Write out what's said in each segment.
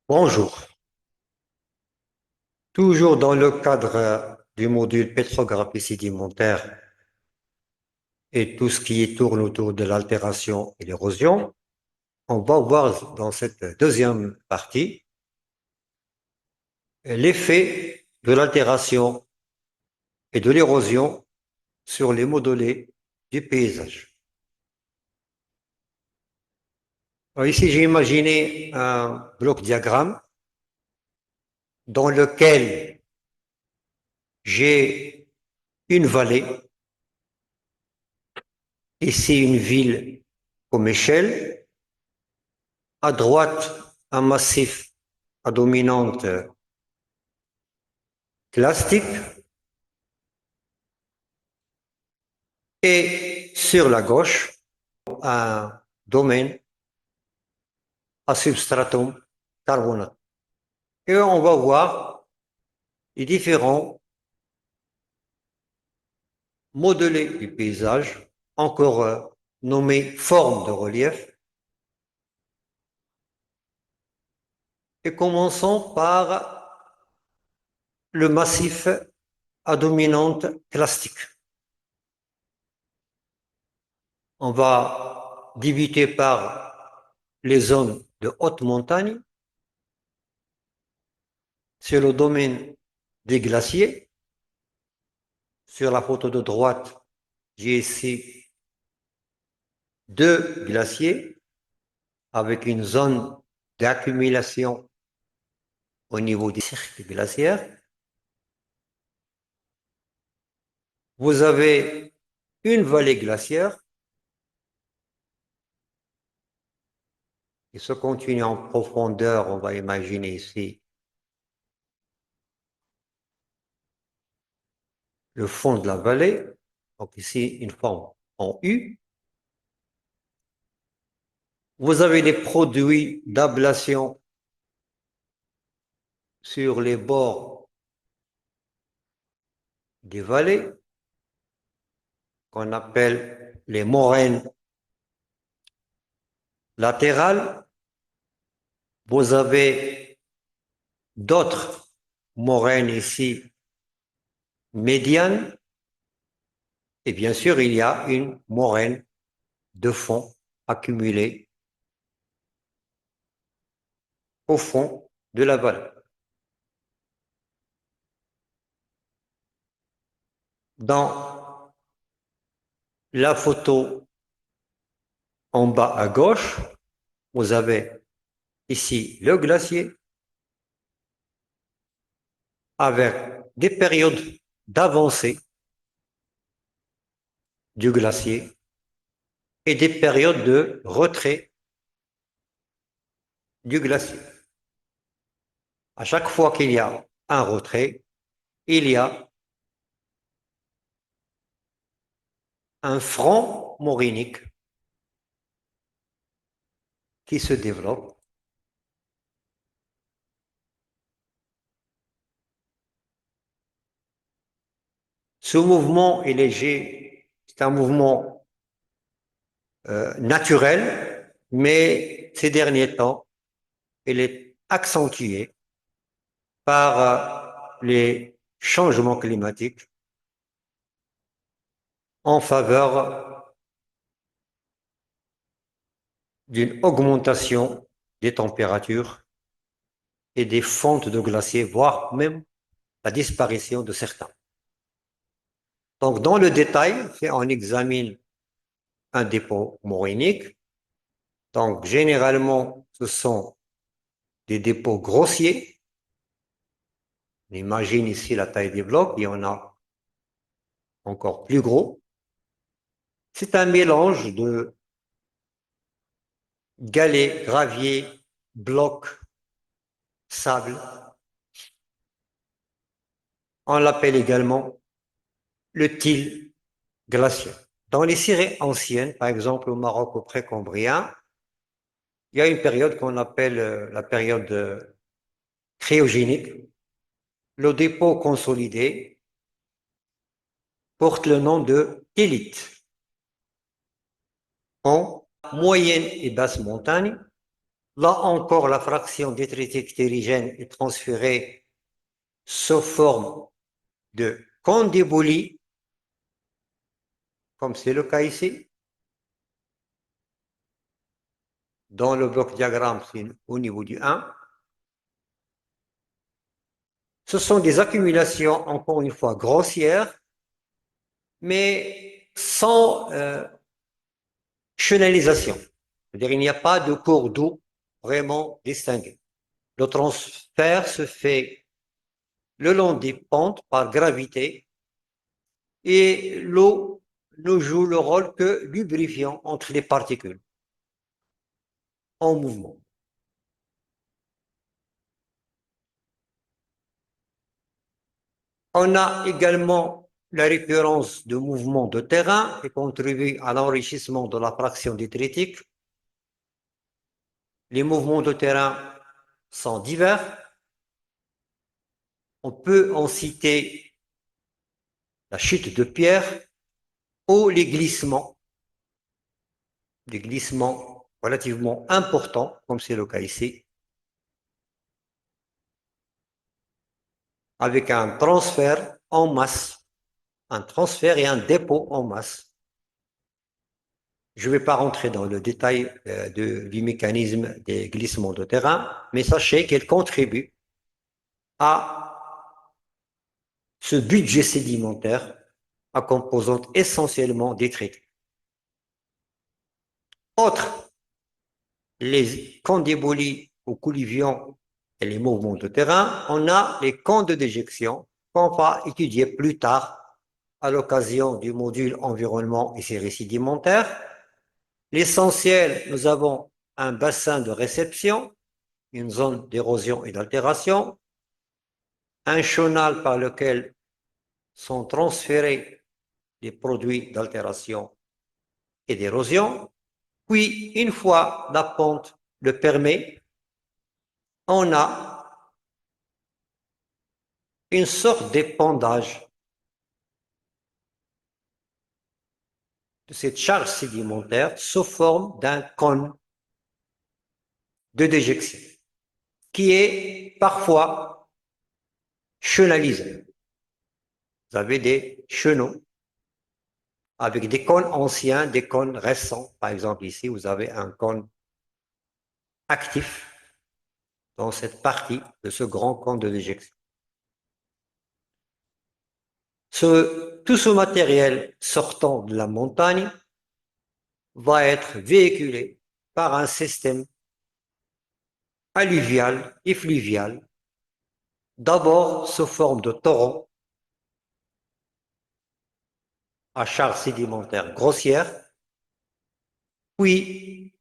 Bonjour. Toujours dans le cadre du module pétrographie sédimentaire et tout ce qui tourne autour de l'altération et l'érosion, on va voir dans cette deuxième partie l'effet de l'altération et de l'érosion sur les modelés du paysage. Alors ici, j'ai imaginé un bloc diagramme dans lequel j'ai une vallée, ici une ville comme échelle, à droite un massif à dominante clastique et sur la gauche un domaine à substratum carbonate. Et on va voir les différents modelés du paysage, encore nommés formes de relief. Et commençons par le massif à dominante clastique. On va diviser par les zones de haute montagne. C'est le domaine des glaciers. Sur la photo de droite, j'ai ici deux glaciers avec une zone d'accumulation au niveau des cercles glaciaires. Vous avez une vallée glaciaire qui se continue en profondeur. On va imaginer ici le fond de la vallée. Donc ici, une forme en U. Vous avez les produits d'ablation sur les bords des vallées qu'on appelle les moraines latérales. Vous avez d'autres moraines ici médianes. Et bien sûr, il y a une moraine de fond accumulée au fond de la vallée. Dans la photo en bas à gauche, vous avez ici le glacier avec des périodes d'avancée du glacier et des périodes de retrait du glacier. À chaque fois qu'il y a un retrait, il y a un front morainique qui se développe. Ce mouvement est léger, c'est un mouvement naturel, mais ces derniers temps, il est accentué par les changements climatiques en faveur d'une augmentation des températures et des fontes de glaciers, voire même la disparition de certains. Donc, dans le détail, on examine un dépôt morainique. Donc, généralement, ce sont des dépôts grossiers. On imagine ici la taille des blocs, il y en a encore plus gros. C'est un mélange de galets, gravier, blocs, sable. On l'appelle également le til glaciaire. Dans les cirés anciennes, par exemple au Maroc au précambrien, il y a une période qu'on appelle la période cryogénique. Le dépôt consolidé porte le nom de télite. En moyenne et basse montagne, Là encore, la fraction détritique terrigène est transférée sous forme de Kondi-Bouli, comme c'est le cas ici. Dans le bloc diagramme, c'est au niveau du 1. Ce sont des accumulations, encore une fois, grossières, mais sans chenalisation. C'est-à-dire qu'il n'y a pas de cours d'eau vraiment distingué. Le transfert se fait le long des pentes par gravité et l'eau ne joue le rôle que lubrifiant entre les particules en mouvement. On a également la récurrence de mouvements de terrain qui contribuent à l'enrichissement de la fraction détritique. Les mouvements de terrain sont divers. On peut en citer la chute de pierre ou les glissements relativement importants, comme c'est le cas ici, avec un transfert en masse, un transfert et un dépôt en masse. Je ne vais pas rentrer dans le détail du mécanisme des glissements de terrain, mais sachez qu'elle contribue à ce budget sédimentaire à composante essentiellement détritique. Autre, les camps d'éboulis ou collisions et les mouvements de terrain, on a les camps de déjection qu'on va étudier plus tard à l'occasion du module environnement et séries sédimentaires. L'essentiel, nous avons un bassin de réception, une zone d'érosion et d'altération, un chenal par lequel sont transférés les produits d'altération et d'érosion, puis une fois la pente le permet, on a une sorte d'épandage de cette charge sédimentaire sous forme d'un cône de déjection qui est parfois chenalisé. Vous avez des chenaux avec des cônes anciens, des cônes récents. Par exemple, ici, vous avez un cône actif dans cette partie de ce grand cône de déjection. Tout ce matériel sortant de la montagne va être véhiculé par un système alluvial et fluvial, d'abord sous forme de torrent à charge sédimentaire grossière, puis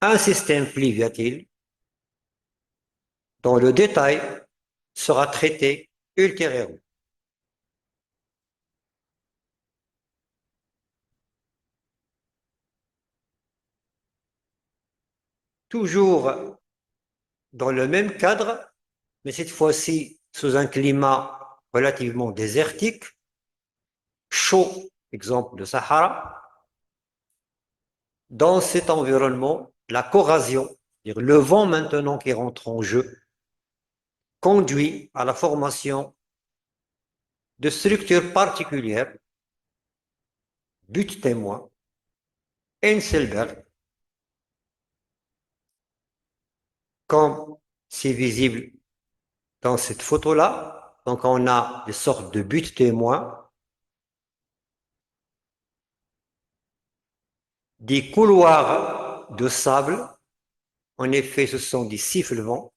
un système fluviatile dont le détail sera traité ultérieurement. Toujours dans le même cadre, mais cette fois-ci sous un climat relativement désertique, chaud, exemple le Sahara. Dans cet environnement, la corrosion, c'est-à-dire le vent maintenant qui rentre en jeu, conduit à la formation de structures particulières, butte témoin, Einselberg, comme c'est visible dans cette photo-là. Donc on a des sortes de buttes témoins, des couloirs de sable. En effet, ce sont des sifflements.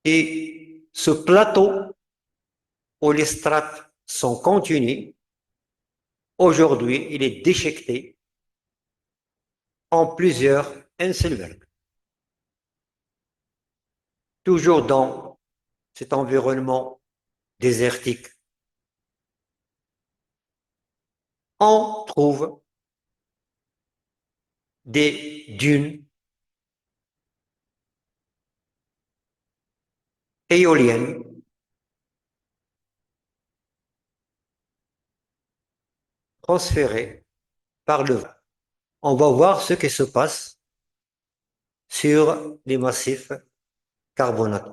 Et ce plateau où les strates sont continues, aujourd'hui, il est déchiqueté en plusieurs Einselberg. Toujours dans cet environnement désertique, on trouve des dunes éoliennes transférées par le vent. on va voir ce qui se passe sur les massifs carbonatés.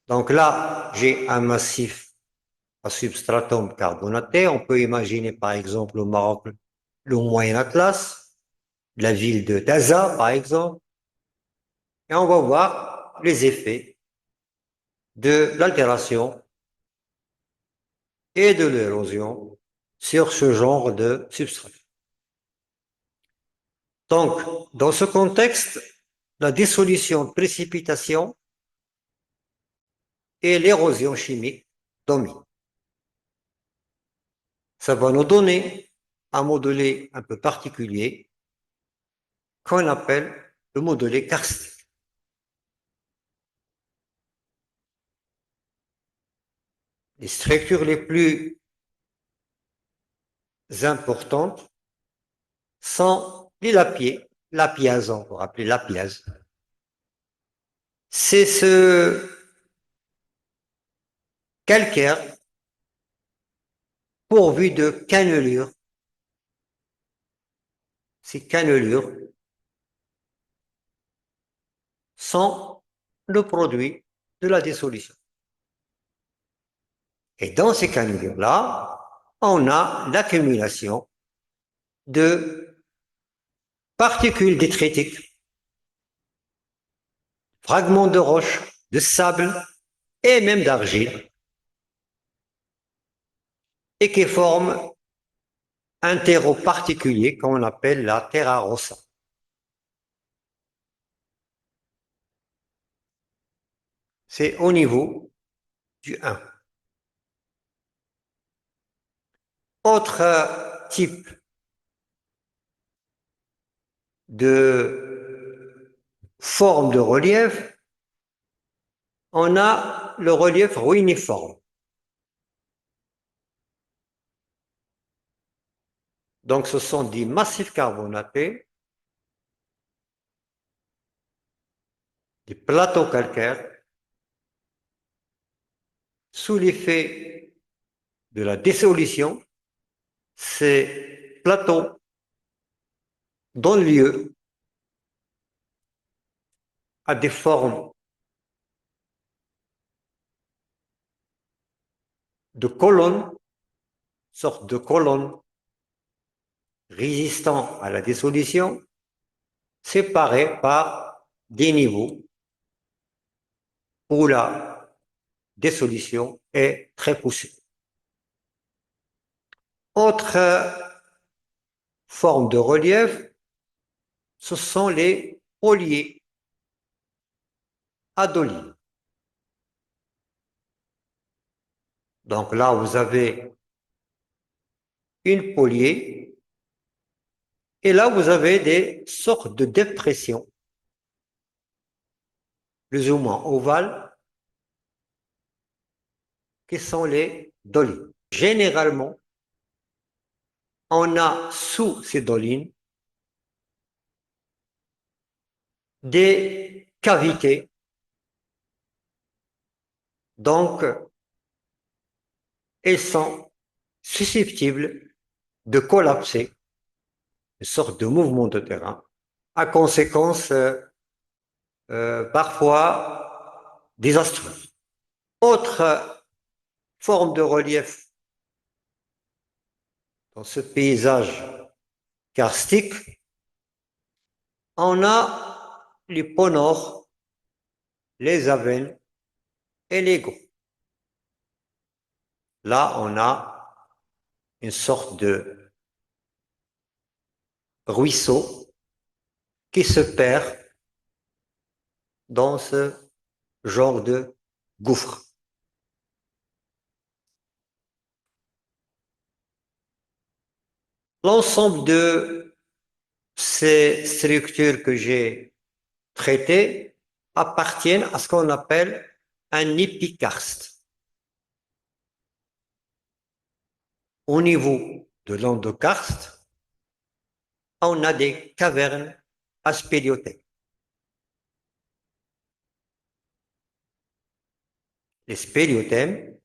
Donc là, j'ai un massif à substratum carbonaté. On peut imaginer par exemple au Maroc le Moyen Atlas, la ville de Taza par exemple, et on va voir les effets de l'altération et de l'érosion sur ce genre de substrat. Donc, dans ce contexte, la dissolution, précipitation et l'érosion chimique dominent. Ça va nous donner un modèle un peu particulier qu'on appelle le modèle karstique. Les structures les plus importantes sont les lapiases, on peut appeler lapiase. C'est ce calcaire pourvu de cannelures. Ces cannelures sont le produit de la dissolution. Et dans ces cannelures-là, on a l'accumulation de particules détritiques, fragments de roche, de sable et même d'argile, et qui forment un terreau particulier qu'on appelle la terra rossa. C'est au niveau du 1. Autre type de forme de relief, on a le relief ruiniforme. Donc ce sont des massifs carbonatés, des plateaux calcaires, sous l'effet de la dissolution, ces plateaux donnent lieu à des formes de colonnes, sortes de colonnes résistant à la dissolution, séparées par des niveaux où la dissolution est très poussée. Autre forme de relief, ce sont les poliers adolines. Donc là, vous avez une polier et là, vous avez des sortes de dépressions, plus ou moins ovales, qui sont les dolines. Généralement, on a sous ces dolines des cavités. Donc, elles sont susceptibles de collapser, une sorte de mouvement de terrain, à conséquence parfois désastreuses. Autre forme de relief dans ce paysage karstique, on a les ponors, les avennes et les gonds. Là, on a une sorte de ruisseau qui se perd dans ce genre de gouffre. L'ensemble de ces structures que j'ai traitées appartiennent à ce qu'on appelle un épikarste. Au niveau de l'endokarste, on a des cavernes à spéléothèques. Les spéléothèmes,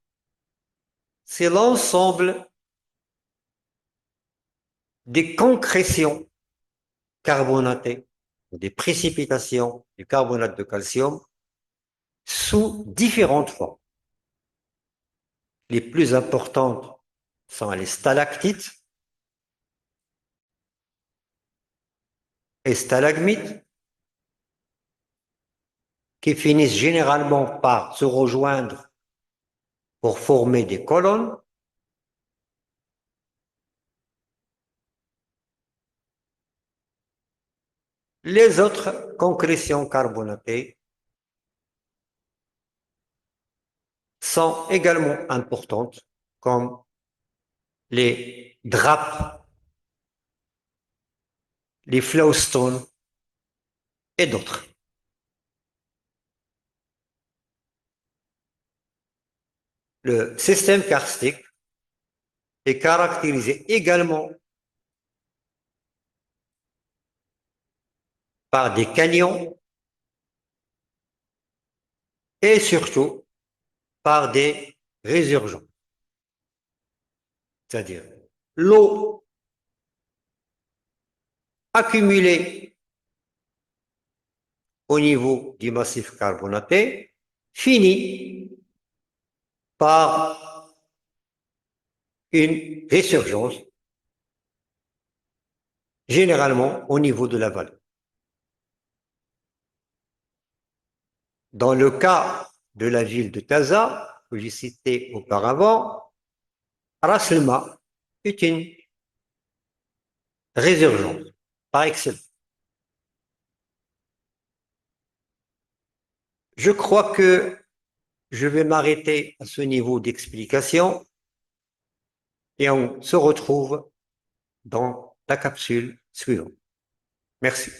c'est l'ensemble des concrétions carbonatées, des précipitations du carbonate de calcium sous différentes formes. Les plus importantes sont les stalactites et stalagmites, qui finissent généralement par se rejoindre pour former des colonnes. Les autres concrétions carbonatées sont également importantes, comme les drapes, les flowstones et d'autres. Le système karstique est caractérisé également par des canyons et surtout par des résurgences. C'est-à-dire l'eau accumulée au niveau du massif carbonaté finit par une résurgence, généralement au niveau de la vallée. Dans le cas de la ville de Taza, que j'ai cité auparavant, Ras el-Ma est une résurgence par excellence. Je crois que je vais m'arrêter à ce niveau d'explication et on se retrouve dans la capsule suivante. Merci.